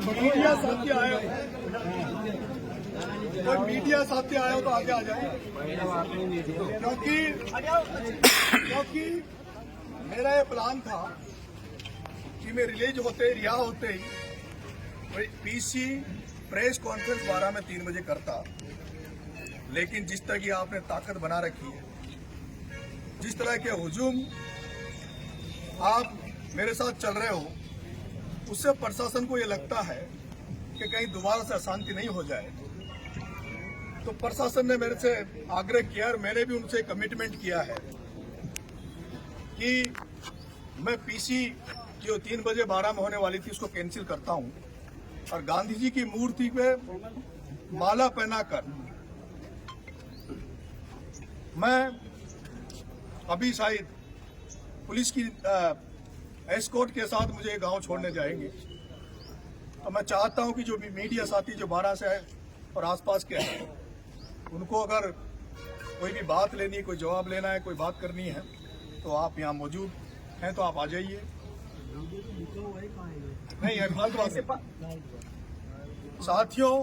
Media साथी आए हो, कोई मीडिया साथी आए हो तो आगे आ जाए, क्योंकि मेरा ये प्लान था कि मैं रिहा होते ही पीसी प्रेस कॉन्फ्रेंस 12 में 3 बजे करता, लेकिन जिस तरह की आपने ताकत बना रखी है, जिस तरह के हुजूम आप मेरे साथ चल रहे हो, उससे प्रशासन को ये लगता है कि कहीं दोबारा से अशांति नहीं हो जाए। तो प्रशासन ने मेरे से आग्रह किया और मैंने भी उनसे कमिटमेंट किया है कि मैं पीसी जो 3 बजे 12 में होने वाली थी उसको कैंसिल करता हूं और गांधी जी की मूर्ति पे माला पहनाकर मैं अभी शायद पुलिस की एस्कॉर्ट के साथ मुझे गांव छोड़ने जाएंगे। तो मैं चाहता हूं कि जो भी मीडिया साथी जो 12 से है और आसपास के हैं, उनको अगर कोई भी बात लेनी है, कोई जवाब लेना है, कोई बात करनी है, तो आप यहाँ मौजूद हैं तो आप आ जाइए। नहीं है फालतू बात नहीं। साथियों,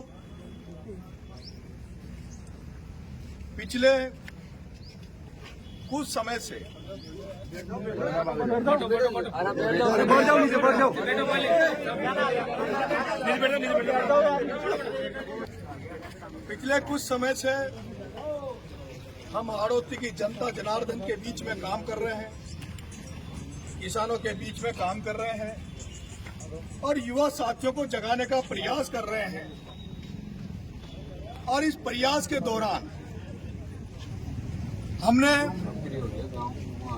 पिछले कुछ समय से हम हाड़ौती की जनता जनार्दन के बीच में काम कर रहे हैं, किसानों के बीच में काम कर रहे हैं और युवा साथियों को जगाने का प्रयास कर रहे हैं। और इस प्रयास के दौरान हमने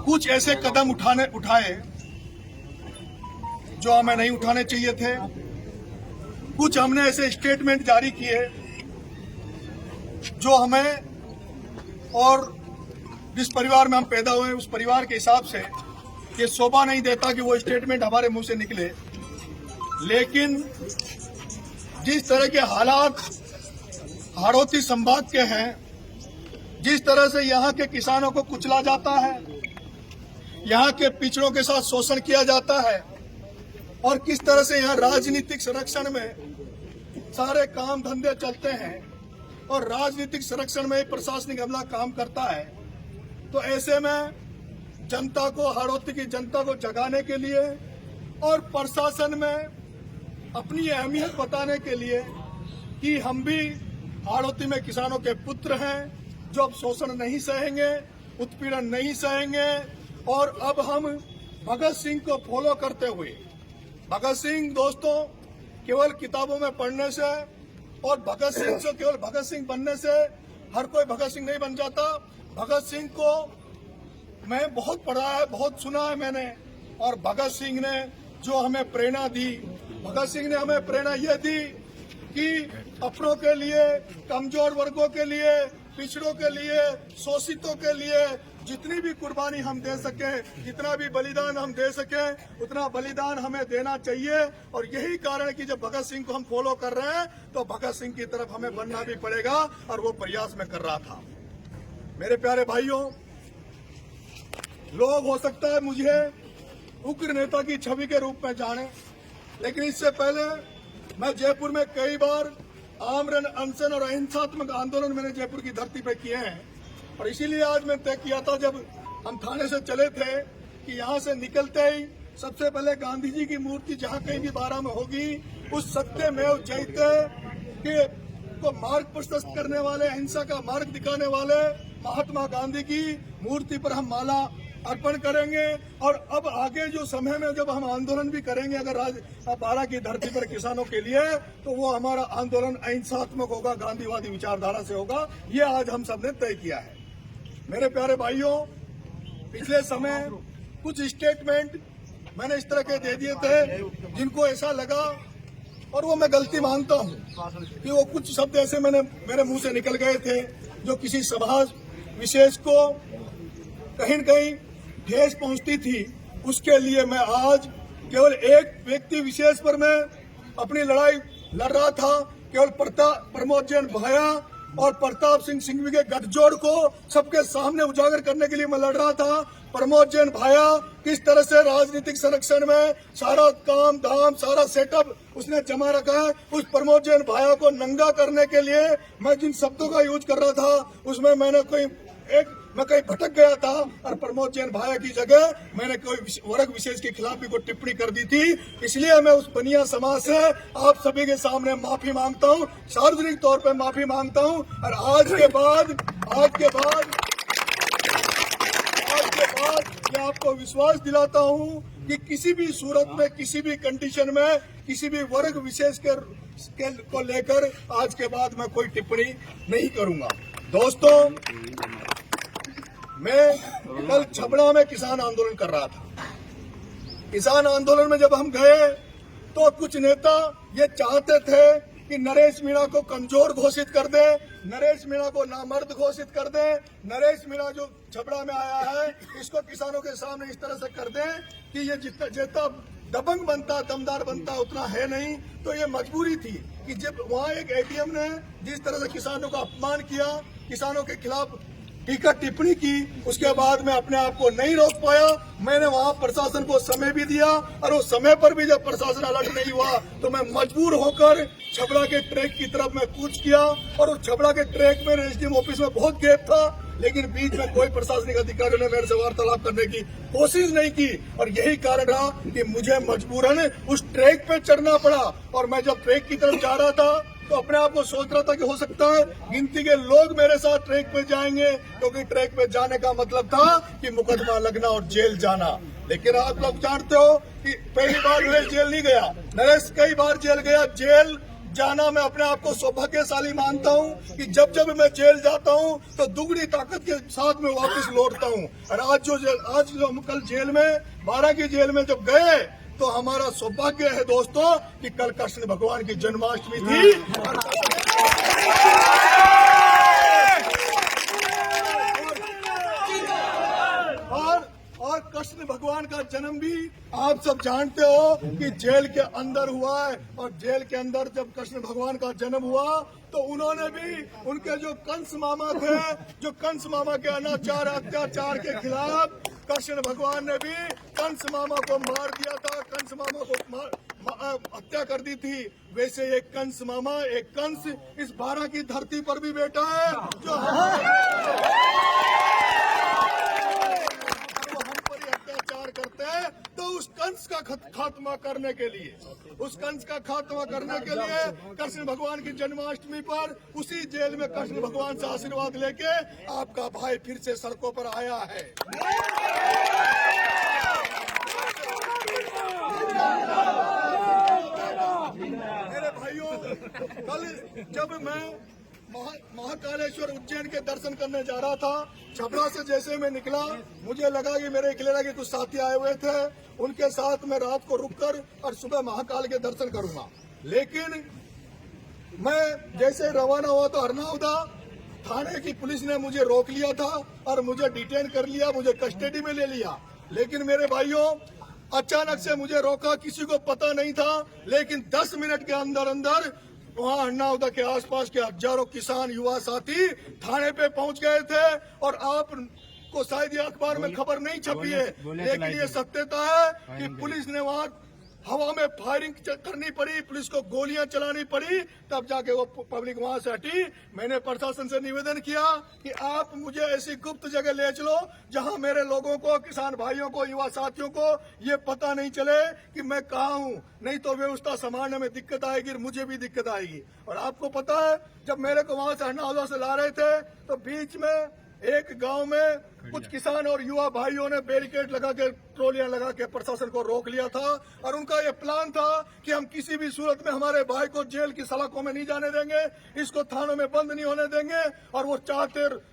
कुछ ऐसे कदम उठाए जो हमें नहीं उठाने चाहिए थे। कुछ हमने ऐसे स्टेटमेंट जारी किए जो हमें और जिस परिवार में हम पैदा हुए उस परिवार के हिसाब से ये शोभा नहीं देता कि वो स्टेटमेंट हमारे मुंह से निकले। लेकिन जिस तरह के हालात हाड़ौती संभाग के हैं, जिस तरह से यहाँ के किसानों को कुचला जाता है, यहाँ के पिछड़ों के साथ शोषण किया जाता है और किस तरह से यहाँ राजनीतिक संरक्षण में सारे काम धंधे चलते हैं और राजनीतिक संरक्षण में प्रशासनिक अमला काम करता है, तो ऐसे में जनता को, हाड़ौती की जनता को जगाने के लिए और प्रशासन में अपनी अहमियत बताने के लिए कि हम भी हाड़ौती में किसानों के पुत्र हैं जो अब शोषण नहीं सहेंगे, उत्पीड़न नहीं सहेंगे और अब हम भगत सिंह को फॉलो करते हुए, भगत सिंह दोस्तों केवल किताबों में पढ़ने से और भगत सिंह से केवल भगत सिंह बनने से हर कोई भगत सिंह नहीं बन जाता। भगत सिंह को मैं बहुत पढ़ा है, बहुत सुना है मैंने, और भगत सिंह ने जो हमें प्रेरणा दी, भगत सिंह ने हमें प्रेरणा ये दी कि अपनों के लिए, कमजोर वर्गों के लिए, पिछड़ों के लिए, शोषितों के लिए जितनी भी कुर्बानी हम दे सके, जितना भी बलिदान हम दे सके, उतना बलिदान हमें देना चाहिए। और यही कारण है कि जब भगत सिंह को हम फॉलो कर रहे हैं तो भगत सिंह की तरफ हमें बनना भी पड़ेगा और वो प्रयास में कर रहा था। मेरे प्यारे भाइयों, लोग हो सकता है मुझे उग्र नेता की छवि के रूप में जाने, लेकिन इससे पहले मैं जयपुर में कई बार आमरण अनशन और अहिंसात्मक आंदोलन मैंने जयपुर की धरती पर किए हैं और इसीलिए आज मैं तय किया था, जब हम थाने से चले थे, कि यहाँ से निकलते ही सबसे पहले गांधी जी की मूर्ति जहाँ कहीं भी 12 में होगी, उस सत्यमेव जयते के को मार्ग प्रशस्त करने वाले, अहिंसा का मार्ग दिखाने वाले महात्मा गांधी की मूर्ति पर हम माला अर्पण करेंगे। और अब आगे जो समय में जब हम आंदोलन भी करेंगे अगर 12 की धरती पर किसानों के लिए, तो वो हमारा आंदोलन अहिंसात्मक होगा, गांधीवादी विचारधारा से होगा। ये आज हम सबने तय किया है। मेरे प्यारे भाइयों, पिछले समय कुछ स्टेटमेंट मैंने इस तरह के दे दिए थे जिनको ऐसा लगा, और वो मैं गलती मानता हूं कि वो कुछ शब्द ऐसे मेरे मुंह से निकल गए थे जो किसी सभा विशेष को कहीं न कहीं ठेस पहुंचती थी। उसके लिए मैं आज केवल एक व्यक्ति विशेष पर मैं अपनी लड़ाई लड़ रहा था, केवल प्रमोद जैन भैया और प्रताप सिंह सिंघवी के गठजोड़ को सबके सामने उजागर करने के लिए मैं लड़ रहा था। प्रमोद जैन भाया किस तरह से राजनीतिक संरक्षण में सारा काम धाम सारा सेटअप उसने जमा रखा है। उस प्रमोद जैन भाया को नंगा करने के लिए मैं जिन शब्दों का यूज कर रहा था उसमें मैं कहीं भटक गया था और प्रमोद जैन भाया की जगह मैंने कोई वर्ग विशेष के खिलाफ भी कोई टिप्पणी कर दी थी। इसलिए मैं उस बनिया समाज से आप सभी के सामने माफी मांगता हूं, सार्वजनिक तौर पे माफी मांगता हूं। और आज के बाद मैं आपको विश्वास दिलाता हूं कि किसी भी सूरत में किसी भी कंडीशन में किसी भी वर्ग विशेष को लेकर आज के बाद मैं कोई टिप्पणी नहीं करूंगा। दोस्तों, मैं कल छबड़ा में किसान आंदोलन कर रहा था। किसान आंदोलन में जब हम गए तो कुछ नेता ये चाहते थे कि नरेश मीणा को कमजोर घोषित कर दे, नरेश मीणा को नामर्द घोषित कर दे, नरेश मीणा जो छबड़ा में आया है इसको किसानों के सामने इस तरह से कर दे कि ये जितना दबंग बनता दमदार बनता उतना है नहीं। तो ये मजबूरी थी कि जब वहाँ एक एटीएम ने जिस तरह से किसानों का अपमान किया, किसानों के खिलाफ टीका टिप्पणी की, उसके बाद मैं अपने आप को नहीं रोक पाया। मैंने वहां प्रशासन को समय भी दिया और उस समय पर भी जब प्रशासन अलर्ट नहीं हुआ तो मैं मजबूर होकर छबड़ा के ट्रैक की तरफ मैं कूच किया। और उस छबड़ा के ट्रैक में एसडीएम ऑफिस में बहुत गैप था, लेकिन बीच में कोई प्रशासनिक अधिकारी ने मेरे से वार्तालाप करने की कोशिश नहीं की। और यही कारण रहा कि मुझे मजबूरन उस ट्रैक पे चढ़ना पड़ा। और मैं जब ट्रैक की तरफ जा रहा था तो अपने आप को सोच रहा था कि हो सकता है गिनती के लोग मेरे साथ ट्रैक पे जाएंगे, क्योंकि ट्रैक पे जाने का मतलब था कि मुकदमा लगना और जेल जाना। लेकिन आप लोग जानते हो कि पहली बार नरेश जेल नहीं गया, नरेश कई बार जेल गया। जेल जाना मैं अपने आप को सौभाग्यशाली मानता हूं कि जब जब मैं जेल जाता हूं तो दुगनी ताकत के साथ में वापस लौटता हूं। और आज जो हम कल जेल में 12 की जेल में जब गए तो हमारा सौभाग्य है दोस्तों कि कल कृष्ण भगवान की जन्माष्टमी थी। और कृष्ण भगवान का जन्म भी आप सब जानते हो कि जेल के अंदर हुआ है। और जेल के अंदर जब कृष्ण भगवान का जन्म हुआ तो उन्होंने भी उनके जो कंस मामा थे, जो कंस मामा के अनाचार अत्याचार के खिलाफ कृष्ण भगवान ने भी कंस मामा को मार दिया था, कंस मामा को हत्या कर दी थी। वैसे एक कंस मामा, एक कंस इस 12 की धरती पर भी बैठा है जो हम पर ही अत्याचार करते हैं। तो उस कंस का खात्मा करने के लिए, उस कंस का खात्मा करने के लिए कृष्ण भगवान की जन्माष्टमी पर उसी जेल में कृष्ण भगवान से आशीर्वाद लेके आपका भाई फिर से सड़कों पर आया है। मेरे भाइयों, कल जब मैं महाकालेश्वर उज्जैन के दर्शन करने जा रहा था, छपरा से जैसे मैं निकला मुझे लगा कि मेरे अकेले के कुछ साथी आए हुए थे, उनके साथ मैं रात को रुककर और सुबह महाकाल के दर्शन करूंगा। लेकिन मैं जैसे रवाना हुआ तो हरनाउदा थाने की पुलिस ने मुझे रोक लिया था और मुझे डिटेन कर लिया, मुझे कस्टडी में ले लिया। लेकिन मेरे भाइयों, अचानक से मुझे रोका, किसी को पता नहीं था, लेकिन 10 मिनट के अंदर अंदर वहाँ हरनाउदा के आसपास के हजारों किसान युवा साथी थाने पे पहुंच गए थे। और आपको शायद ये अखबार में खबर नहीं छपी है, लेकिन ये सत्यता है कि पुलिस ने वहाँ हवा में फायरिंग करनी पड़ी, पुलिस को गोलियां चलानी पड़ी, तब जाके वो पब्लिक वहां से हटी। मैंने प्रशासन से निवेदन किया कि आप मुझे ऐसी गुप्त जगह ले चलो जहां मेरे लोगों को, किसान भाइयों को, युवा साथियों को ये पता नहीं चले कि मैं कहाँ हूँ, नहीं तो व्यवस्था संभालने में दिक्कत आएगी और मुझे भी दिक्कत आएगी। और आपको पता है, जब मेरे को वहां से हरनाउदा से ला रहे थे तो बीच में एक गांव में कुछ किसान और युवा भाइयों ने बैरिकेड लगा के, ट्रोलियां लगा के प्रशासन को रोक लिया था। और उनका ये प्लान था कि हम किसी भी सूरत में हमारे भाई को जेल की सलाखों में नहीं जाने देंगे, इसको थानों में बंद नहीं होने देंगे। और वो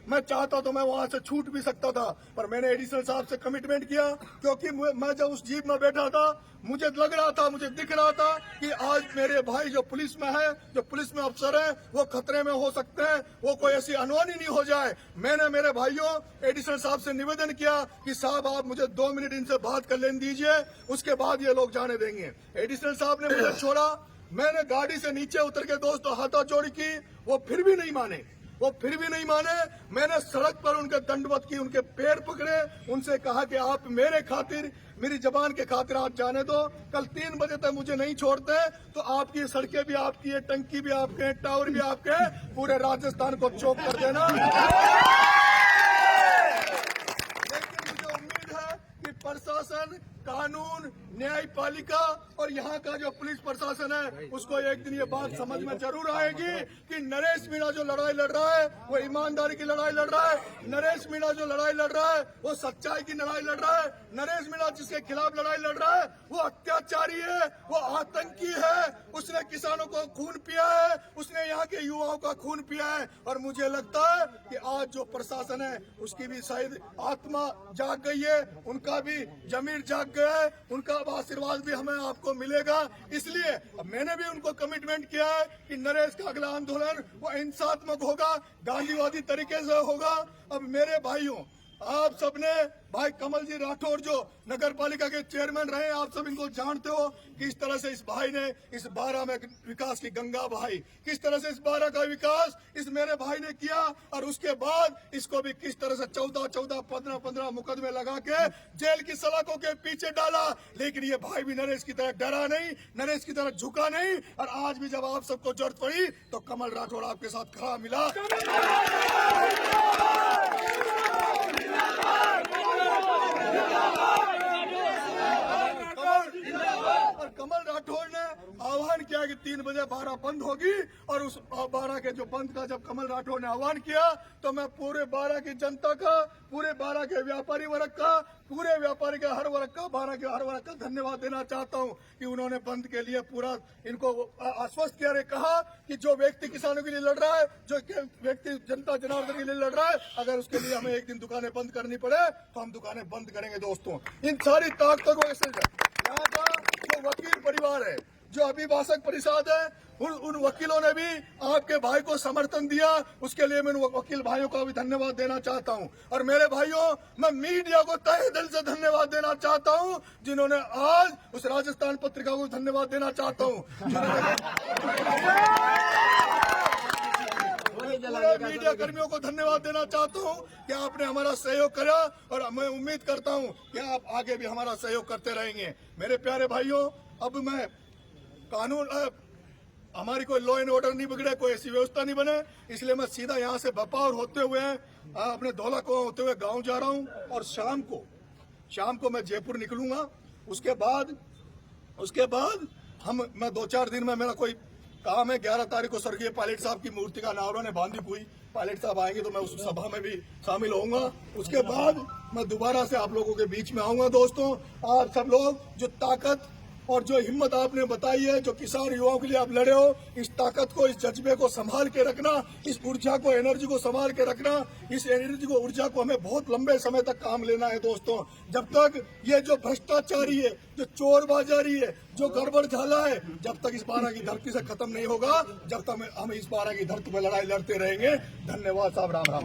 मैं चाहता तो मैं वहां से छूट भी सकता था, पर मैंने एडिशनल साहब से कमिटमेंट किया, क्योंकि मैं जब उस जीप में बैठा था मुझे लग रहा था, मुझे दिख रहा था कि आज मेरे भाई जो पुलिस में है, जो पुलिस में अफसर है, वो खतरे में हो सकते हैं, वो कोई ऐसी अनहोनी नहीं हो जाए। मैंने मेरे भाइयों एडिशनल साहब से निवेदन किया कि साहब आप मुझे 2 मिनट इनसे बात कर लेने दीजिए, उसके बाद ये लोग जाने देंगे। एडिशनल साहब ने मुझे छोड़ा, मैंने गाड़ी से नीचे उतर के दोस्तों हाथाजोड़ी की, वो फिर भी नहीं माने। वो फिर भी नहीं माने। मैंने सड़क पर उनके दंडवत की, उनके पैर पकड़े, उनसे कहा कि आप मेरे खातिर, मेरी जबान के खातिर आप जाने दो। कल 3 बजे तक मुझे नहीं छोड़ते तो आपकी सड़कें भी आपकी है, टंकी भी आपके हैं, टावर भी आपके हैं, पूरे राजस्थान को चौक कर देना। लेकिन मुझे उम्मीद है कि प्रशासन, कानून, न्यायपालिका और यहाँ का जो पुलिस प्रशासन है उसको एक दिन ये बात समझ में जरूर आएगी कि नरेश मीणा जो लड़ाई लड़ रहा है वो ईमानदारी की लड़ाई लड़ रहा है। नरेश मीणा जो लड़ाई लड़ रहा है वो सच्चाई की लड़ाई लड़ रहा है। नरेश मीणा जिसके खिलाफ लड़ाई लड़ रहा है वो अत्याचारी है, वो आतंकी है, उसने किसानों को खून पिया है, उसने यहाँ के युवाओं का खून पिया है। और मुझे लगता है कि आज जो प्रशासन है उसकी भी शायद आत्मा जाग गई है, उनका भी जमीर जाग गया है, उनका आशीर्वाद भी हमें आपको मिलेगा। इसलिए अब मैंने भी उनको कमिटमेंट किया है कि नरेश का अगला आंदोलन वो हिंसात्मक होगा, गांधीवादी तरीके से होगा। अब मेरे भाइयों, आप सबने भाई कमल जी राठौर जो नगर पालिका के चेयरमैन रहे, आप सब इनको जानते हो किस तरह से इस भाई ने इस बारा में विकास की गंगा बहाई, किस तरह से इस बारा का विकास इस मेरे भाई ने किया। और उसके बाद इसको भी किस तरह से 14-14, 15-15 मुकदमे लगा के जेल की सलाखों के पीछे डाला। लेकिन ये भाई भी नरेश की तरह डरा नहीं, नरेश की तरह झुका नहीं। और आज भी जब आप सबको जरूरत पड़ी तो कमल राठौर आपके साथ खड़ा मिला। और कमल राठौर ने आह्वान किया कि 3 बजे बारा बंद होगी। और उस बारा के जो बंद का जब कमल राठौर ने आह्वान किया तो मैं पूरे बारा की जनता का, पूरे बारा के व्यापारी वर्ग का, पूरे व्यापारी के हर वर्ग का, बारा के हर वर्ग का धन्यवाद देना चाहता हूं कि उन्होंने बंद के लिए पूरा इनको आश्वस्त किया, कहा कि जो व्यक्ति किसानों के लिए लड़ रहा है, जो व्यक्ति जनता जनार्दन के लिए लड़ रहा है, अगर उसके लिए हमें एक दिन दुकानें बंद करनी पड़े तो हम दुकानें बंद करेंगे। दोस्तों, इन सारी ताकतों को ऐसे यहाँ का जो वकील परिवार है, जो अभिभाषक परिषद है, उन वकीलों ने भी आपके भाई को समर्थन दिया, उसके लिए मैं उन वकील भाइयों का भी धन्यवाद देना चाहता हूं। और मेरे भाइयों, मैं मीडिया को तहे दिल से धन्यवाद देना चाहता हूं जिन्होंने आज उस राजस्थान पत्रिका को धन्यवाद देना चाहता हूं मीडिया कर्मियों को धन्यवाद देना चाहता हूं कि आपने हमारा सहयोग करा। और मैं उम्मीद करता हूं कि आप आगे भी हमारा सहयोग करते रहेंगे। मेरे प्यारे भाइयों, अब मैं कानून, हमारी कोई लॉ एंड ऑर्डर नहीं बिगड़े, कोई ऐसी व्यवस्था नहीं बने, इसलिए मैं सीधा यहाँ से बपावर होते हुए अपने धौला कुआं होते हुए गांव जा रहा हूँ। और शाम को मैं जयपुर निकलूंगा। उसके बाद मैं 2-4 दिन में, मेरा कोई काम है, 11 तारीख को स्वर्गीय पायलट साहब की मूर्ति का नावरों ने बांधी हुई, पायलट साहब आएंगे तो मैं उस सभा में भी शामिल होऊंगा। उसके बाद मैं दोबारा से आप लोगों के बीच में आऊंगा। दोस्तों, आप सब लोग जो ताकत और जो हिम्मत आपने बताई है, जो किसान युवाओं के लिए आप लड़े हो, इस ताकत को, इस जज्बे को संभाल के रखना, इस ऊर्जा को, एनर्जी को संभाल के रखना। इस एनर्जी को, ऊर्जा को हमें बहुत लंबे समय तक काम लेना है। दोस्तों, जब तक ये जो भ्रष्टाचारी है, जो चोर बाजारी है, जो गड़बड़ झाला है, जब तक इस बारा की धरती से खत्म नहीं होगा, जब तक हम इस बारा की धरती पर लड़ाई लड़ते रहेंगे। धन्यवाद साहब, राम राम।